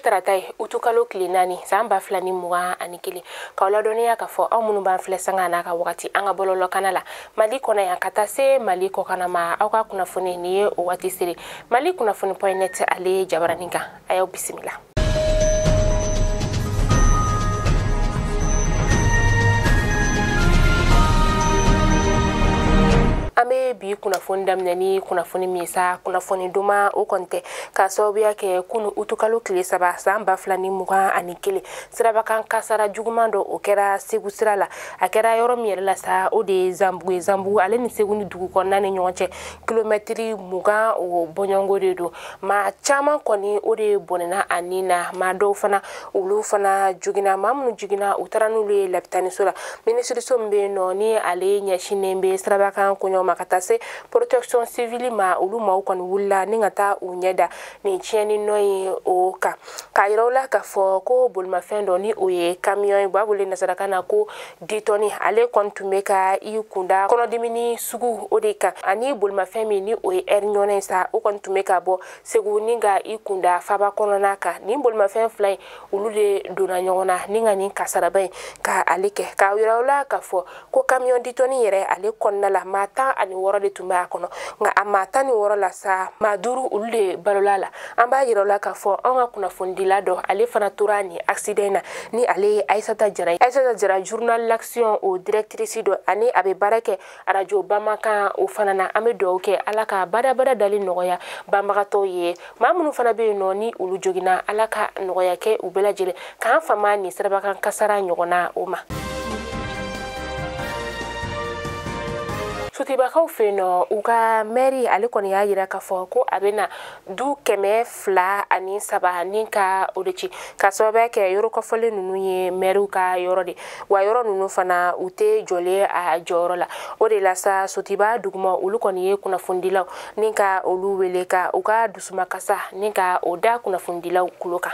Bitaratay utukalo klinani samba flani muga anikili kaula donia ka fo amunu ban flesanga na ka wakati anga bololo kanala Malikona ya katase Maliko kanama auka kunafoni niye o wati siri Malikunafoni.net ale jabaraninga ayo bismillah. Ame bi kunafoni damnani kunafoni misa kunafoni duma o konte ka sababu yake kunu utukalo kile saba samba flani muga anikili siraba kan kasara jugumando o kera segu sirala akera yoro miyela sa o de zambu ale ni segu ni dugu konna ni nyonche kilometri muga o bonyongo redo ma chama koni o de bonena anina ma do fana ulu fana jugina mamnu jugina utaranu le laptani sola ministre sombe no ni ale nyashinembe siraba kan kunyo makatase protection civile ma ulu ma ukon wulla ningata unyeda ni chieni noi oka kairola ka fo ko bulma fendo ni oye camion babule na sadaka na ko ditoni ale kontumeka ikunda kono dimini sugu odeka ani bulma femi ni oye ernyone sa ukontumeka bo segu ninga ikunda faba kono naka ni bulma fem fly ulule dona nyona ninga ni kasarabai ka alike kairola ka fo ko camion ditoni yere ale konna la mata ani woro de tumba kono nga amata ni woro la sa maduru ulle balolala amba yirola ka fo onga kuna fondila do ale fana turani accident ni ale Aîssata Jara journal l'action au directrice do ani abe barake radio Bamanakan o fana na ame do ke alaka bada dali nogoya Bambara to ye mamunu fana be no ni ulu jogina alaka nogoya ke ubela jele kan fama ni serba kan kasara nyogona oma Sutiba ka feno uga Mary ale koni ya yira ka fo ko abena du keme fla ani saba ninka odechi ka soba ke yoro ko fole nunu ye Mary ka yoro de wa yoro nunu fana ute jole a joro la ode la sa sutiba duguma ulu koni ye kuna fundila ninka olu weleka uga dusuma kasa ninka oda kuna fundila kuloka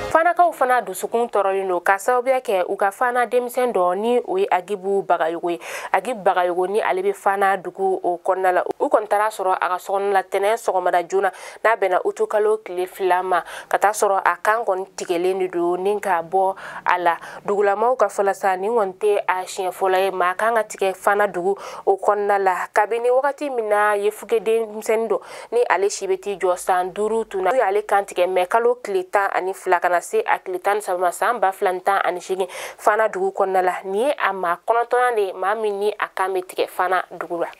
fana ka fana dusukun torolino ka sababu yake uka fana demisen do ni o agibu bagayogo ni alebe fana dugu o konnala u kontara soro aga sokon la tenen sogomada juna na bena utukalo kile flama kata soro akan kon tigelendi do ninka bo ala dugulama ka fola sa ni wonte a chien fola ma kanga tike fana dugu o konnala kabini wakati mina yefuge demisen do ni ale shibeti jo sanduru tuna ale kantike mekalo kleta ani flakana se aklitan sama samba flanta anishigi fana dugu konnala ni ama konotona de mamini akametike fana dugula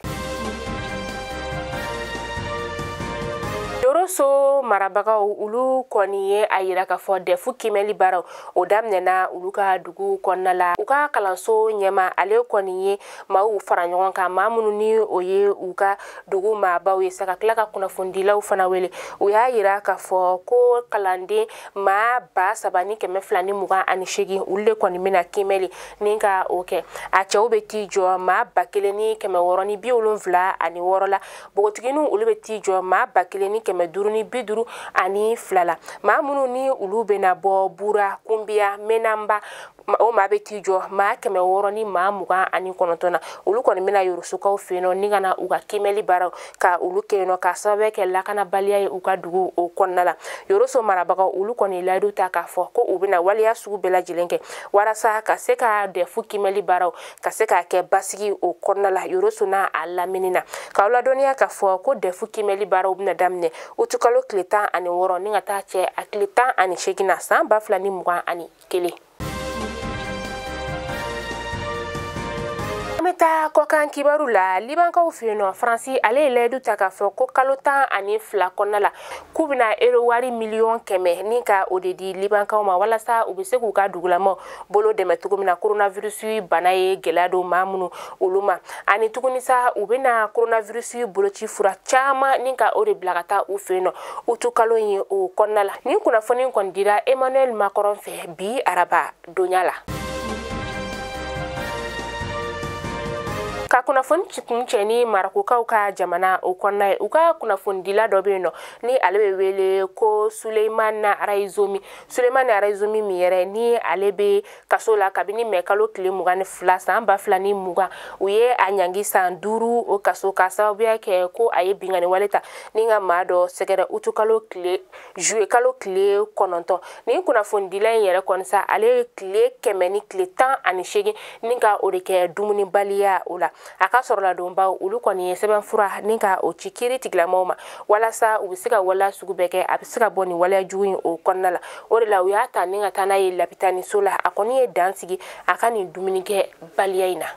Yoroso marabaga ulu koniye ayira ka fo defu kimeli bara o damnena ulu ka dugu konnala uka kalanso nyema ale koniye ma u fara nyon ka mamunu ni oye uka dugu ma bawe saka klaka kuna fundila u fana wele u ya yira ka fo ko kalande ma ba sabani keme flani muga anishigi ulle koni mina kimeli ninga oke acha ubeti jo ma bakele ni keme woroni bi ulun vla ani worola bogotiginu ulu beti jo ma bakele ni keme duruni biduru ani flala mamunu ni ulube na bo bura kumbia menamba o ma beti jo ma keme woro ni ma muga ani konotona ulu koni mina yorusuka ofeno ningana uga kimeli bara ka ulu keno ka sabe ke lakana balia uka dugu o konnala yoroso marabaga ulu koni ladu ta ka fo ko ubina waliya sugu bela jilenke warasa ka seka defu kimeli bara ka seka ke basigi o konnala yoroso na alaminina ka wala donia ka fo ko defu kimeli bara ubina damne utukalo kleta ani woro ninga ta che akleta ani shegina samba flani muga ani kele Meta ko kan kibaru la libanka ofino Français ale ledu taka fo ko kalota ani fla konnala kubina euro wari million keme ninka odedi libanka ma wala sa ubisegu ka dugulamo bolo de metugumina coronavirus banaye gelado mamunu uluma ani tugunisa ubina coronavirus bolo ci fura chama ninka ode blagata ofino utukalo yin o konnala ni kuna foni kondira Emmanuel Macron fe bi araba donyala ka kunnafoni kun cɛ ni marakukaw ka jamana o kɔnɔna ye u ka kunnafonidila dɔ bɛ yen nɔ ni ale bɛ wele ko Sulemani Arayizomi min yɛrɛ ni ale bɛ kaso la kabini mai kalo tile 22 san 2020 u ye a ɲangi san 5 o kaso ka sababuya kɛ ko a ye bingani wale ta ni ka maa dɔ sɛgɛrɛ Août kalo tile juillet kalo tile 9 ni kunnafonidila in yɛrɛ kɔni sa ale tile 100 ni tile 18 ni ka o de kɛ dumuni baliya o la a ka sɔrɔ la donbaw olu kɔni ye sɛbɛnfura ni ka o ci kiiri tigilamaw ma walasa u bɛ se ka waleya sugu bɛɛ kɛ a bɛ se ka bɔ ni waleya jugu in o kɔnɔna la o de la u y'a ta ni ka taa n'a ye lapitaniso la a kɔni ye dan sigi a ka nin dumunikɛ baliya in na.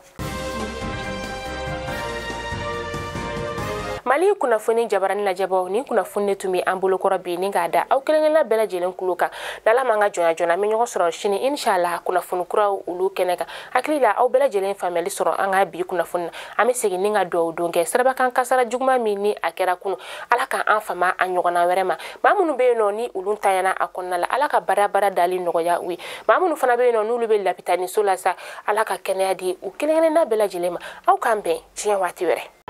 Mali kunnafoni jabarani lajɛbaw ni kunnafoni tun bɛ an bolokɔrɔ bi ni k'a da aw kelenkelenna bɛɛ lajɛlen kulo kan n'Ala man ka jɔnya joona an bɛ ɲɔgɔn sɔrɔ sini inshallah kunnafoni kuraw olu kɛnɛ kan hakili la aw bɛɛ lajɛlen faamuyali sɔrɔ an ka bi kunnafoni na an bɛ segin ni ka dugawu don kɛ sirabakan kasara juguman min ni a kɛra kunu Ala ka an fama a ɲɔgɔnna wɛrɛ ma maa minnu bɛ yen nɔ ni olu tanyana a kɔnɔna la Ala ka bara dali nɔgɔya u ye maa minnu fana bɛ yen nɔ n'olu bɛ lapitaniso la sa Ala ka kɛnɛya di u kelenkelenna bɛɛ lajɛlen ma aw k'an bɛn tiɲɛ waati wɛrɛ.